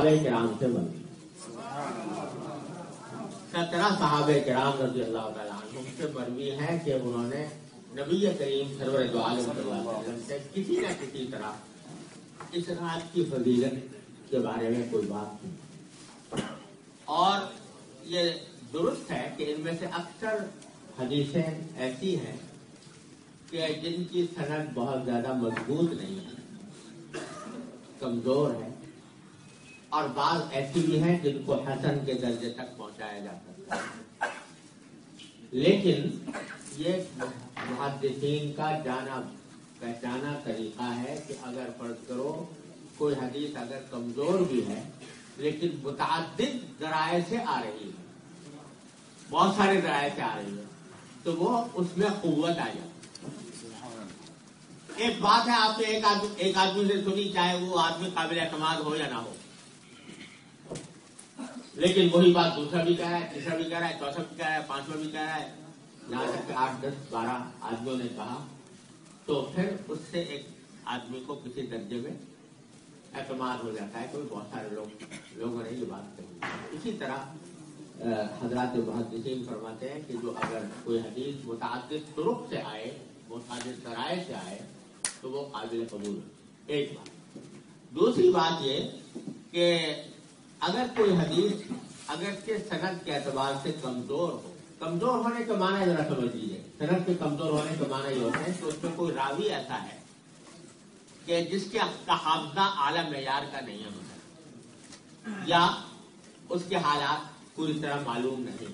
सहाबे किराम से मरवी। 17 सहाबे किराम रज़ी अल्लाह तआला अन्हुम से मरवी है कि उन्होंने नबी करीम सरवर दो आलम सल्लल्लाहु अलैहि वसल्लम से किसी न किसी तरह इस रात की फजीलत के बारे में कोई बात की। और ये दुरुस्त है कि इनमें से अक्सर हदीसें ऐसी हैं कि जिनकी सनद बहुत ज्यादा मजबूत नहीं है, कमजोर है, और बात ऐसी भी हैं जिनको हसन के दर्जे तक पहुंचाया जा सकता है। लेकिन ये मुहद्दिसीन का जाना पहचाना तरीका है कि अगर फर्ज करो कोई हदीस अगर कमजोर भी है लेकिन मुतअद्दिद ज़राए से आ रही है, बहुत सारे ज़राए से आ रही है, तो वो उसमें कुव्वत आ जाती है। एक बात है आपने एक आदमी से सुनी, चाहे वो आदमी काबिल एतमाद हो या ना हो, लेकिन वही बात दूसरा भी कह रहा है, तीसरा भी कह रहा है, चौथा भी कह रहा है, पांचवा भी कह रहा है, यहाँ तक 8, 10, 12 आदमियों ने कहा, तो फिर उससे एक आदमी को किसी दर्जे में एतमाद हो जाता है। कोई बहुत सारे लोगों ने ये बात कही। इसी तरह हजरात मुहद्दिसीन फरमाते हैं कि जो अगर कोई हदीस मुतअद्दिद तुरुक से आए, मुतअद्दिद ज़राए से आए, तो वो काबिल कबूल है। एक बात। दूसरी बात ये कि अगर कोई हदीस अगर के सनद के एतबार से कमजोर हो, कमजोर होने के माने जरा समझ लीजिए, सनद के कमजोर होने के माने ये होते हैं कि उसमें कोई रावी ऐसा है कि जिसके हाफजा आला मेयार का नहीं होता, या उसके हालात पूरी तरह मालूम नहीं,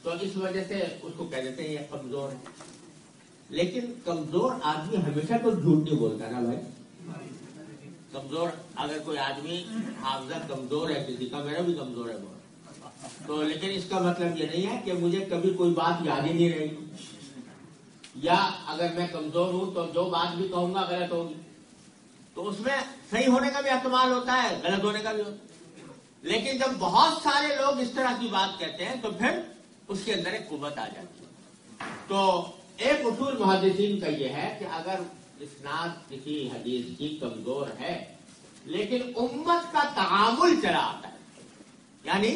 तो इस वजह से उसको कह देते हैं ये कमजोर है। लेकिन कमजोर आदमी हमेशा तो झूठ नहीं बोलता ना भाई। कमजोर अगर कोई आदमी हाफजा कमजोर है किसी का, मेरा भी कमजोर है बहुत, तो लेकिन इसका मतलब ये नहीं है कि मुझे कभी कोई बात याद ही नहीं रहेगी, या अगर मैं कमजोर हूं तो जो बात भी कहूंगा गलत होगी, तो उसमें सही होने का भी एहतमाल होता है, गलत होने का भी होता है। लेकिन जब बहुत सारे लोग इस तरह की बात कहते हैं तो फिर उसके अंदर एक कुव्वत आ जाती है। तो एक उसूल मुहद्दिसीन का यह है कि अगर इस्नाद किसी हदीस की कमजोर है लेकिन उम्मत का तामुल चला आता है, यानी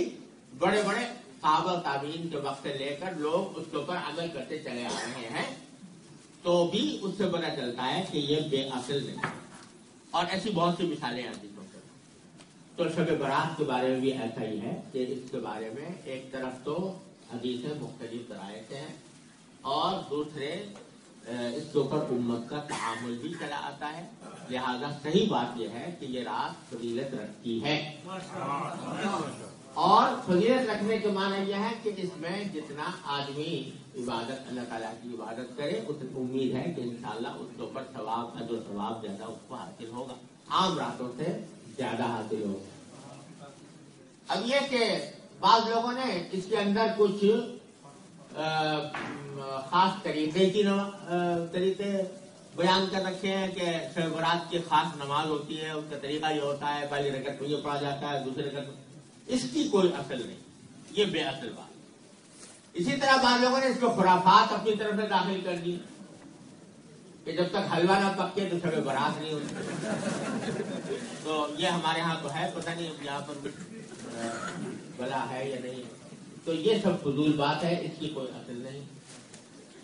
बड़े बड़े सहाबा ताबीन के वक्त से लेकर लोग उसके ऊपर अमल करते चले आ रहे हैं, तो भी उससे पता चलता है कि ये बेअसल नहीं। और ऐसी बहुत सी मिसालें आती हैं। तो शब बारात के बारे में भी ऐसा ही है कि इसके बारे में एक तरफ तो हदीसें मुख्तलिफ ज़राए से हैं, और दूसरे इसके ऊपर उम्मत का तामुल भी चला आता है। लिहाजा सही बात यह है कि ये रात फजीलत रखती है, और फजीलत रखने के माना यह है कि इसमें जितना आदमी इबादत अल्लाह ताला की इबादत करे, उतनी उम्मीद है कि इंशाअल्लाह उसके ऊपर सवाब का जो सवाब ज्यादा उसको हासिल होगा, आम रातों से ज्यादा हासिल होगा। अब ये कि बाद लोगों ने इसके अंदर कुछ खास तरीके बयान कर रखे हैं कि शब बारात की खास नमाज होती है, उसका तरीका ये होता है, पहली रकत में ये पढ़ा जाता है, दूसरी रकत में। इसकी कोई असल नहीं, ये बेअसल बात। इसी तरह बाद लोगों ने इसको खुराफात अपनी तरफ से दाखिल कर दी कि जब तक हलवा ना पके तो शब बारात नहीं होती। तो ये हमारे यहाँ तो है, पता नहीं यहाँ पर भला है या नहीं। तो ये सब फजूल बात है, इसकी कोई असल नहीं।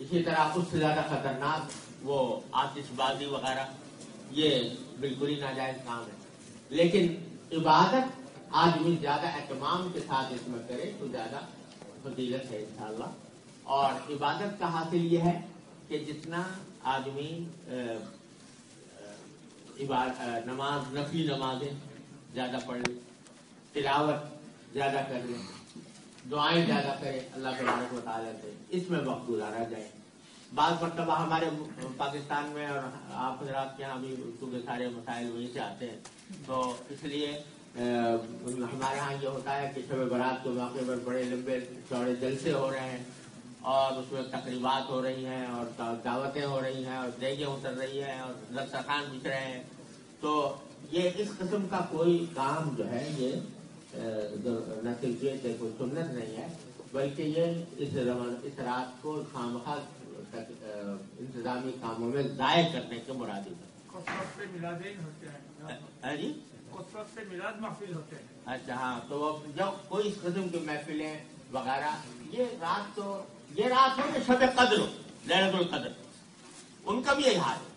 इसी तरह उससे ज्यादा खतरनाक वो आतिशबाजी वगैरह, ये बिल्कुल ही नाजायज काम है। लेकिन इबादत आदमी ज्यादा एहतमाम के साथ इसमें करे तो ज्यादा फजीलत है इंशाअल्लाह। और इबादत का हासिल ये है कि जितना आदमी नमाज, नफली नमाजें ज्यादा पढ़ ले, तिलावत ज्यादा कर ले, दुआएं ज्यादा करे अल्लाह तबारक व तआला से, इसमें वक्त गुजारा जाए। बाज़ मरतबा हमारे पाकिस्तान में और आप हज़रात के यहाँ भी क्योंकि सारे मसाइल वहीं से आते हैं, तो इसलिए हमारे यहाँ ये होता है कि शब बारात के मौके पर बड़े लंबे चौड़े जलसे हो रहे हैं, और उसमें तकरीबात हो रही हैं, और दावतें हो रही हैं, और देगें उतर रही हैं, और दस्तरखान बिछ रहे हैं। तो ये इस किस्म का कोई काम जो है, ये न सिर्फ ये कोई सुन्नत नहीं है, बल्कि ये इस रात को खामखा इंतजामी कामों में जाय करने के मुरादिफ है। जी उस वक्त से मिलाद महफिल होते हैं। अच्छा हाँ, तो वो जब कोई इस किस्म की महफिलें वगैरह, ये रात हो कि शब कद्र हो, लैलतुल कद्र, उनका भी यही हाल है।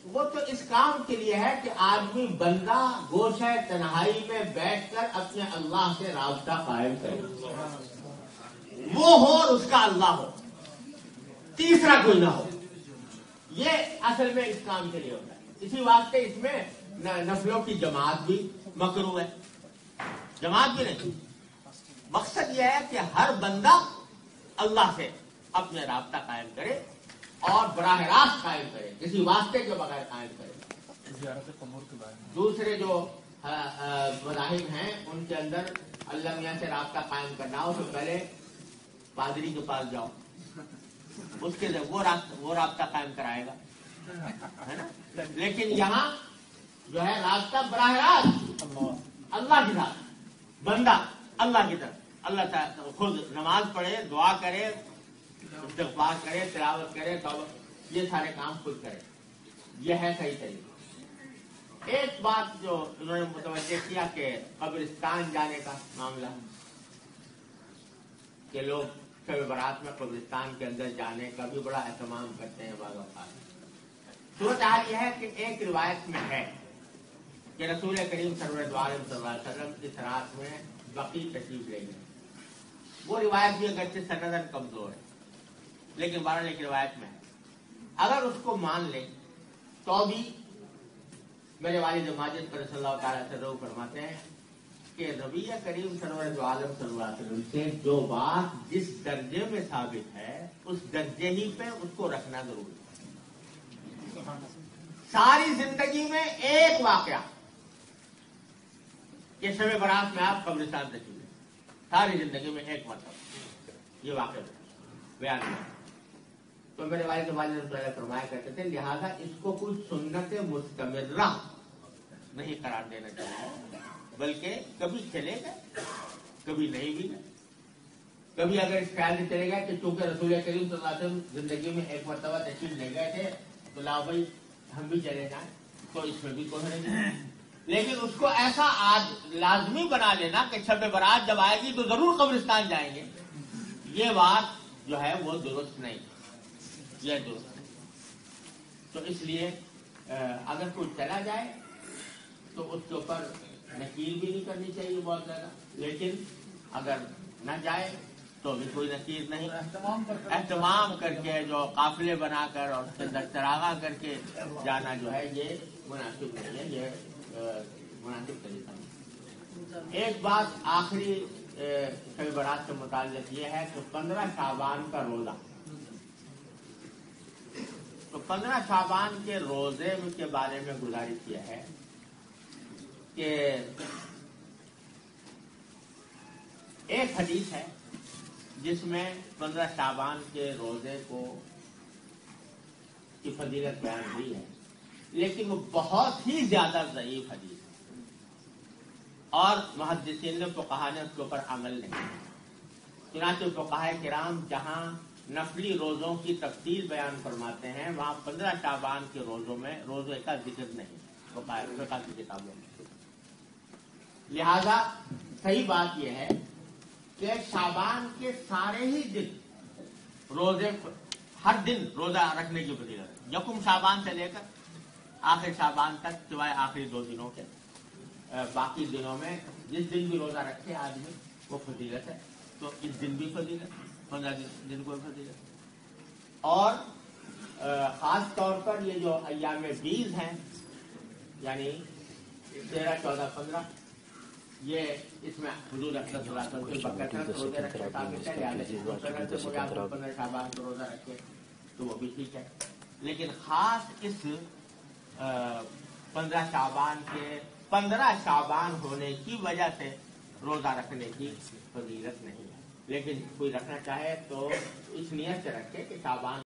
वो तो इस काम के लिए है कि आदमी बंदा गोशे तन्हाई में बैठकर अपने अल्लाह से राब्ता कायम करे, वो हो और उसका अल्लाह हो, तीसरा कोई ना हो। ये असल में इस काम के लिए होता है। इसी वास्ते इसमें नफलों की जमात भी मकरूह है, जमात भी नहीं। मकसद यह है कि हर बंदा अल्लाह से अपने राब्ता कायम करे और बराह रास्त कायम करे, किसी वास्ते के बगैर कायम करे। दूसरे जो मज़ाहिब हैं उनके अंदर अल्लाह मियां से राब्ता कायम करना हो तो पहले पादरी के पास जाओ, उसके लिए वो राब्ता कायम कराएगा, है ना। लेकिन यहाँ जो है रास्ता बराह रास्त अल्लाह के साथ, बंदा अल्लाह की तरफ, अल्लाह खुद नमाज पढ़े, दुआ करे, इस्तिग़फ़ार करे, तिलावत करे, तौबा, ये सारे काम खुद करे। ये है सही तरीका। एक बात जो उन्होंने मुतवज्जे किया कि कब्रिस्तान जाने का मामला, कि लोग शब बारात में कब्रिस्तान के अंदर जाने का भी बड़ा एहतमाम करते हैं। बाज़ औक़ात सूरत हाल यह है कि एक रिवायत में है कि रसूल करीम सल्लल्लाहु अलैहि वसल्लम इस रात में बकी तशरीफ ले गए। वो रिवायत भी अगरचे सनदन कमजोर है, लेकिन बहरहाल एक रिवायत में है। अगर उसको मान ले तो भी मेरे वालिद माजिद पर सल्लल्लाहु अलैहि वसल्लम फरमाते हैं कि नबी करीम सल्लल्लाहु अलैहि वसल्लम से जो बात जिस दर्जे में साबित है उस दर्जे ही पे उसको रखना जरूरी है। सारी जिंदगी में एक वाकया कि शब बारात में आप कब्रिस्तान तशरीफ ले, सारी जिंदगी में एक मतलब ये वाकया बयान हुआ। तो मेरे वालिद फरमाया करते थे, लिहाजा इसको कोई सुन्नत मुस्तमिर्रा नहीं करार देना चाहिए, बल्कि कभी चलेगा कभी नहीं भी। कभी अगर इस ख्याल से चलेगा कि चूंकि रसूल करीम सल्लल्लाहु अलैहि वसल्लम जिंदगी में एक मरतबा तशरीफ ले गए थे तो लाओ भाई हम भी चले जाए, तो इसमें भी कोई नहीं। लेकिन उसको ऐसा आज लाजमी बना लेना कि शब बारात जब आएगी तो जरूर कब्रिस्तान जाएंगे, ये बात जो है वो दुरुस्त नहीं, यह दुरुस्त नहीं। तो इसलिए अगर कोई चला जाए तो उसके ऊपर नकीर भी नहीं करनी चाहिए बहुत ज्यादा, लेकिन अगर न जाए तो भी कोई नकीर नहीं। एहतमाम करके जो काफिले बनाकर और उसके अंदर चरागा करके जाना जो है ये मुनासिब नहीं है, ये मुनासिब तरीका नहीं। एक बात आखिरी शब बारात से मुताल्लिक़ ये है कि 15 शाबान का रोजा, तो 15 शाबान के रोजे के बारे में गुजारिश किया है कि एक हदीस है जिसमें 15 शाबान के रोजे को की फजीलत बयान हुई है, लेकिन वो बहुत ही ज्यादा ज़ईफ हदीस है और मुहद्दिसीन ने फुक़हा ने उसके ऊपर अमल नहीं किया। चुनांचे फुक़हा किराम जहां नफली रोजों की तफसील बयान फरमाते हैं वहां 15 शाबान के रोजों में रोजे का जिक्र नहीं फुक़हा की किताबों में। लिहाजा सही बात यह है कि शाबान के सारे ही दिन रोजे, हर दिन रोजा रखने की फजीलत है, यकुम शाबान से लेकर आखिर शाबान तक, सिवाय आखिरी 2 दिनों के। बाकी दिनों में जिस दिन भी रोजा रखे आदमी वो फजीलत है, तो इस दिन भी फजीलत, 15 दिन को फजीलत। और खास तौर पर ये जो अय्याम बीज हैं यानी 13, 14, 15, ये इसमें हुजूर अकरम सल्लल्लाहु अलैहि वसल्लम के बकरत रोजे रखे साबित है, यानी 15 शाबान को रोजा रखे तो वो भी ठीक है। लेकिन खास इस 15 शाबान के 15 शाबान होने की वजह से रोजा रखने की फजीलत नहीं है, लेकिन कोई रखना चाहे तो इस नियत से रखे कि शाबान